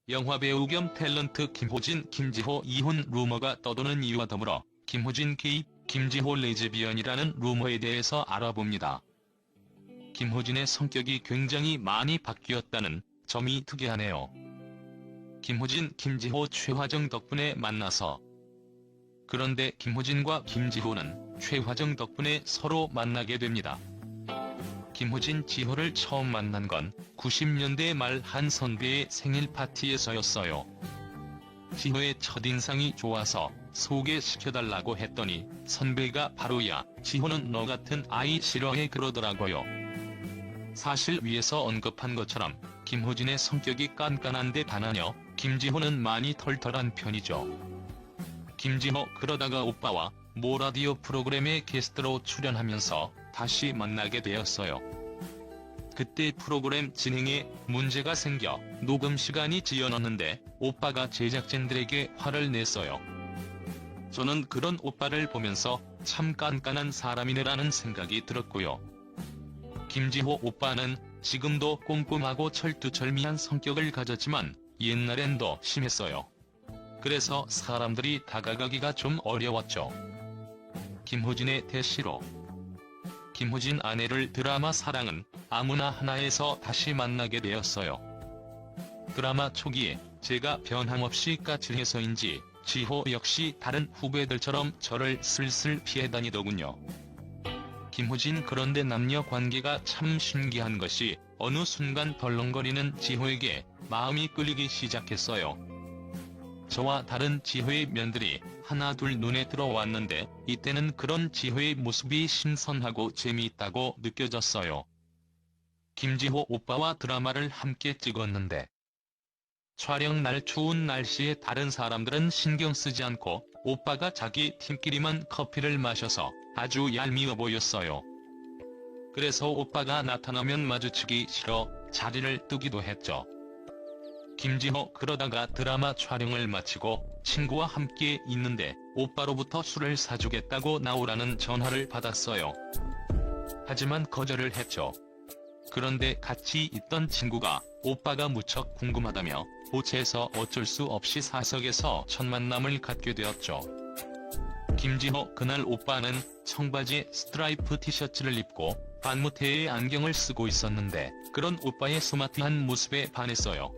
영화배우 겸 탤런트 김호진, 김지호 이혼 루머가 떠도는 이유와 더불어 김호진 개입, 김지호 레즈비언이라는 루머에 대해서 알아봅니다. 김호진의 성격이 굉장히 많이 바뀌었다는 점이 특이하네요. 김호진, 김지호 최화정 덕분에 만나서. 그런데 김호진과 김지호는 최화정 덕분에 서로 만나게 됩니다. 김호진, 지호를 처음 만난 건 90년대 말 한 선배의 생일 파티에서였어요. 지호의 첫인상이 좋아서 소개시켜달라고 했더니 선배가 바로 "야, 지호는 너 같은 아이 싫어해" 그러더라고요. 사실 위에서 언급한 것처럼 김호진의 성격이 깐깐한데 반하여 김지호는 많이 털털한 편이죠. 김지호 그러다가 오빠와 모 라디오 프로그램에 게스트로 출연하면서 다시 만나게 되었어요. 그때 프로그램 진행에 문제가 생겨 녹음 시간이 지연했는데 오빠가 제작진들에게 화를 냈어요. 저는 그런 오빠를 보면서 참 깐깐한 사람이네라는 생각이 들었고요. 김지호 오빠는 지금도 꼼꼼하고 철두철미한 성격을 가졌지만 옛날엔 더 심했어요. 그래서 사람들이 다가가기가 좀 어려웠죠. 김호진의 대시로. 김호진 아내를 드라마 사랑은 아무나 하나에서 다시 만나게 되었어요. 드라마 초기에 제가 변함없이 까칠해서인지 지호 역시 다른 후배들처럼 저를 슬슬 피해 다니더군요. 김호진 그런데 남녀 관계가 참 신기한 것이 어느 순간 덜렁거리는 지호에게 마음이 끌리기 시작했어요. 저와 다른 지호의 면들이 하나둘 눈에 들어왔는데 이때는 그런 지호의 모습이 신선하고 재미있다고 느껴졌어요. 김지호 오빠와 드라마를 함께 찍었는데 촬영 날 추운 날씨에 다른 사람들은 신경 쓰지 않고 오빠가 자기 팀끼리만 커피를 마셔서 아주 얄미워 보였어요. 그래서 오빠가 나타나면 마주치기 싫어 자리를 뜨기도 했죠. 김지호 그러다가 드라마 촬영을 마치고 친구와 함께 있는데 오빠로부터 술을 사주겠다고 나오라는 전화를 받았어요. 하지만 거절을 했죠. 그런데 같이 있던 친구가 오빠가 무척 궁금하다며 보채서 어쩔 수 없이 사석에서 첫 만남을 갖게 되었죠. 김지호 그날 오빠는 청바지에 스트라이프 티셔츠를 입고 반무태의 안경을 쓰고 있었는데 그런 오빠의 스마트한 모습에 반했어요.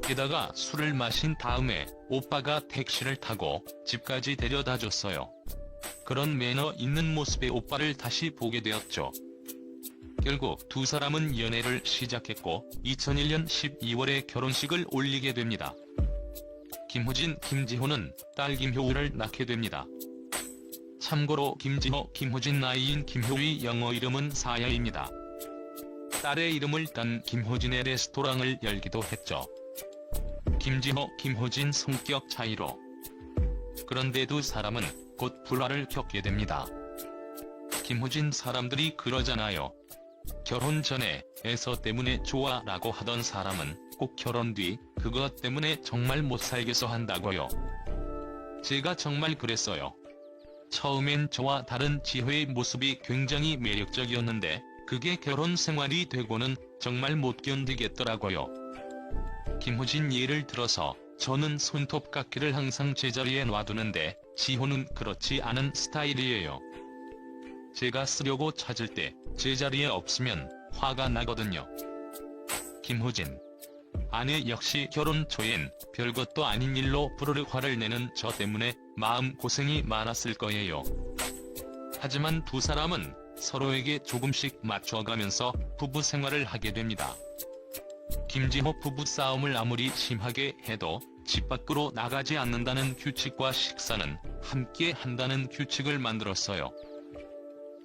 게다가 술을 마신 다음에 오빠가 택시를 타고 집까지 데려다줬어요. 그런 매너 있는 모습의 오빠를 다시 보게 되었죠. 결국 두 사람은 연애를 시작했고 2001년 12월에 결혼식을 올리게 됩니다. 김호진, 김지호는 딸 김효우를 낳게 됩니다. 참고로 김지호, 김호진 나이인 김효우의 영어 이름은 사야입니다. 딸의 이름을 딴 김호진의 레스토랑을 열기도 했죠. 김지호, 김호진 성격 차이로. 그런데 두 사람은 곧 불화를 겪게 됩니다. 김호진 사람들이 그러잖아요. 결혼 전에 애서 때문에 좋아 라고 하던 사람은 꼭 결혼 뒤 그것 때문에 정말 못 살겠어 한다고요. 제가 정말 그랬어요. 처음엔 저와 다른 지호의 모습이 굉장히 매력적이었는데 그게 결혼 생활이 되고는 정말 못 견디겠더라고요. 김호진 예를 들어서 저는 손톱깎이를 항상 제자리에 놔두는데 지호는 그렇지 않은 스타일이에요. 제가 쓰려고 찾을 때 제자리에 없으면 화가 나거든요. 김호진 아내 역시 결혼 초엔 별것도 아닌 일로 부르르 화를 내는 저 때문에 마음고생이 많았을 거예요. 하지만 두 사람은 서로에게 조금씩 맞춰가면서 부부 생활을 하게 됩니다. 김지호 부부 싸움을 아무리 심하게 해도 집 밖으로 나가지 않는다는 규칙과 식사는 함께 한다는 규칙을 만들었어요.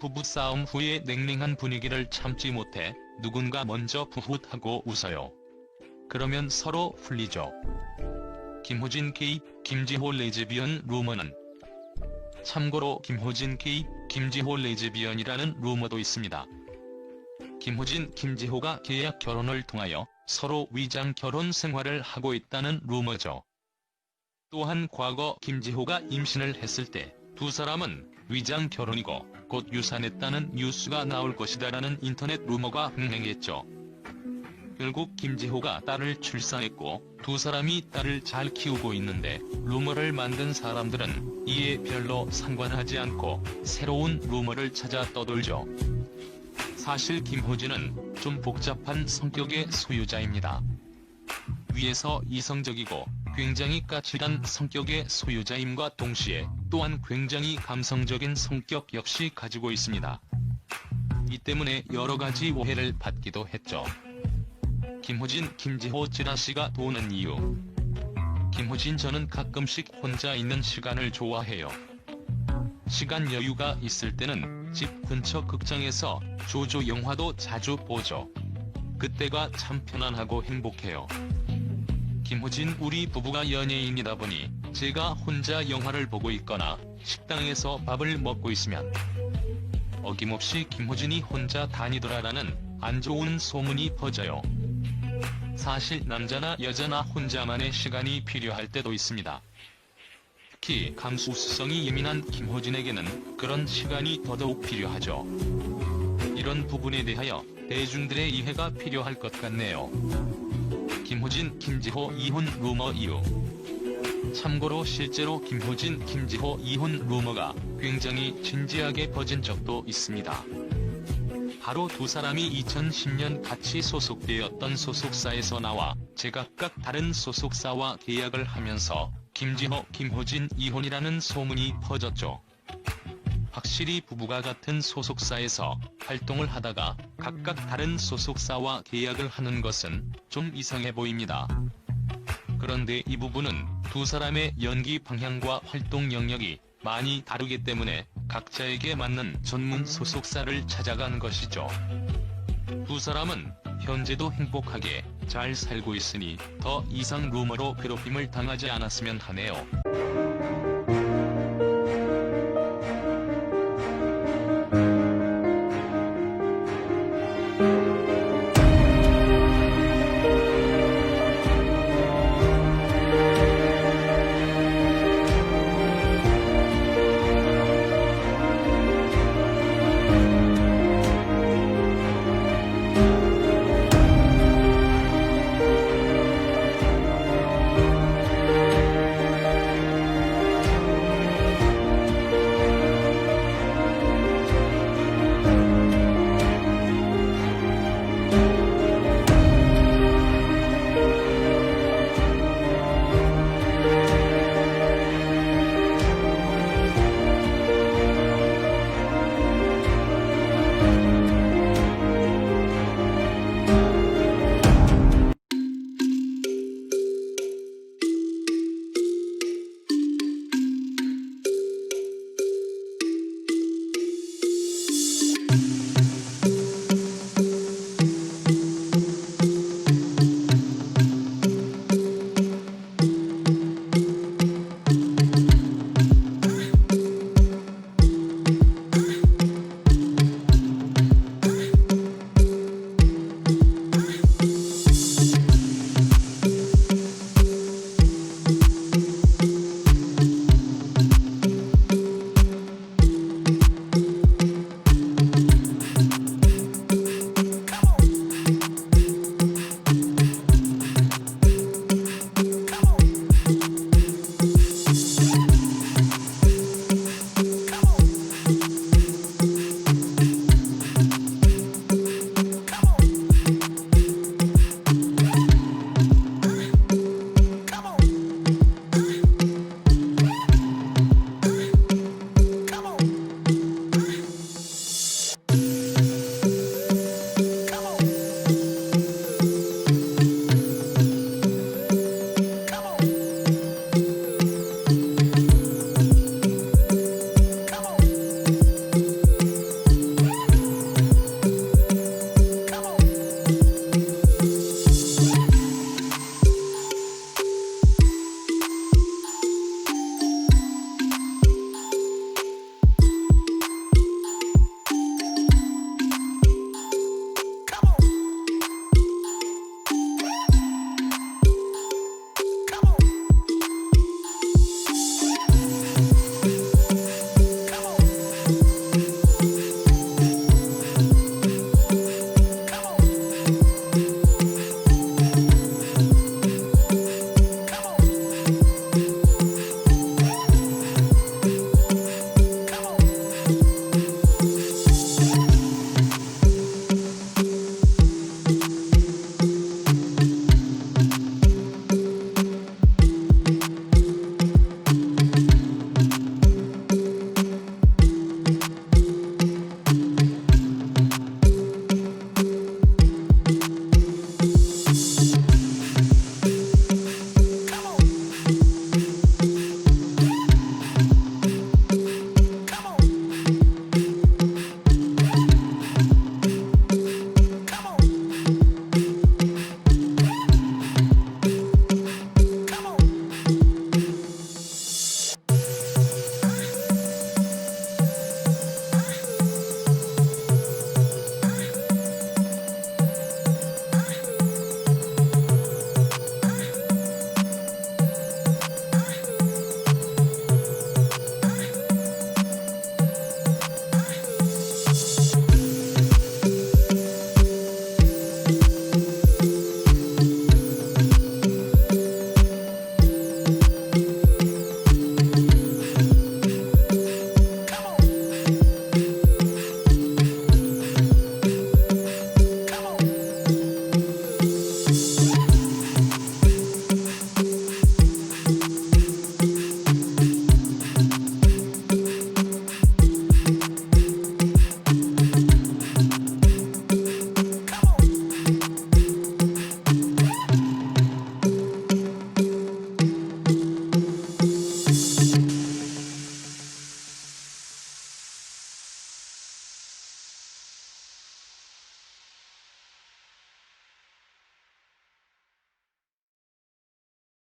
부부싸움 후에 냉랭한 분위기를 참지 못해 누군가 먼저 부훗하고 웃어요. 그러면 서로 풀리죠. 김호진 개입, 김지호 레즈비언 루머는. 참고로 김호진 개입, 김지호 레즈비언이라는 루머도 있습니다. 김호진, 김지호가 계약 결혼을 통하여 서로 위장 결혼 생활을 하고 있다는 루머죠. 또한 과거 김지호가 임신을 했을 때 두 사람은 위장 결혼이고 곧 유산했다는 뉴스가 나올 것이다라는 인터넷 루머가 흥행했죠. 결국 김지호가 딸을 출산했고 두 사람이 딸을 잘 키우고 있는데 루머를 만든 사람들은 이에 별로 상관하지 않고 새로운 루머를 찾아 떠돌죠. 사실 김호진은 좀 복잡한 성격의 소유자입니다. 위에서 이성적이고 굉장히 까칠한 성격의 소유자임과 동시에 또한 굉장히 감성적인 성격 역시 가지고 있습니다. 이 때문에 여러가지 오해를 받기도 했죠. 김호진, 김지호 찌라시가 도는 이유. 김호진 저는 가끔씩 혼자 있는 시간을 좋아해요. 시간 여유가 있을 때는 집 근처 극장에서 조조 영화도 자주 보죠. 그때가 참 편안하고 행복해요. 김호진 우리 부부가 연예인이다 보니 제가 혼자 영화를 보고 있거나 식당에서 밥을 먹고 있으면 어김없이 김호진이 혼자 다니더라라는 안 좋은 소문이 퍼져요. 사실 남자나 여자나 혼자만의 시간이 필요할 때도 있습니다. 특히 감수성이 예민한 김호진에게는 그런 시간이 더더욱 필요하죠. 이런 부분에 대하여 대중들의 이해가 필요할 것 같네요. 김호진, 김지호 이혼 루머 이유. 참고로 실제로 김호진, 김지호 이혼 루머가 굉장히 진지하게 퍼진 적도 있습니다. 바로 두 사람이 2010년 같이 소속되었던 소속사에서 나와 제각각 다른 소속사와 계약을 하면서 김지호, 김호진 이혼이라는 소문이 퍼졌죠. 확실히 부부가 같은 소속사에서 활동을 하다가 각각 다른 소속사와 계약을 하는 것은 좀 이상해 보입니다. 그런데 이 부분은 두 사람의 연기 방향과 활동 영역이 많이 다르기 때문에 각자에게 맞는 전문 소속사를 찾아간 것이죠. 두 사람은 현재도 행복하게 잘 살고 있으니 더 이상 루머로 괴롭힘을 당하지 않았으면 하네요.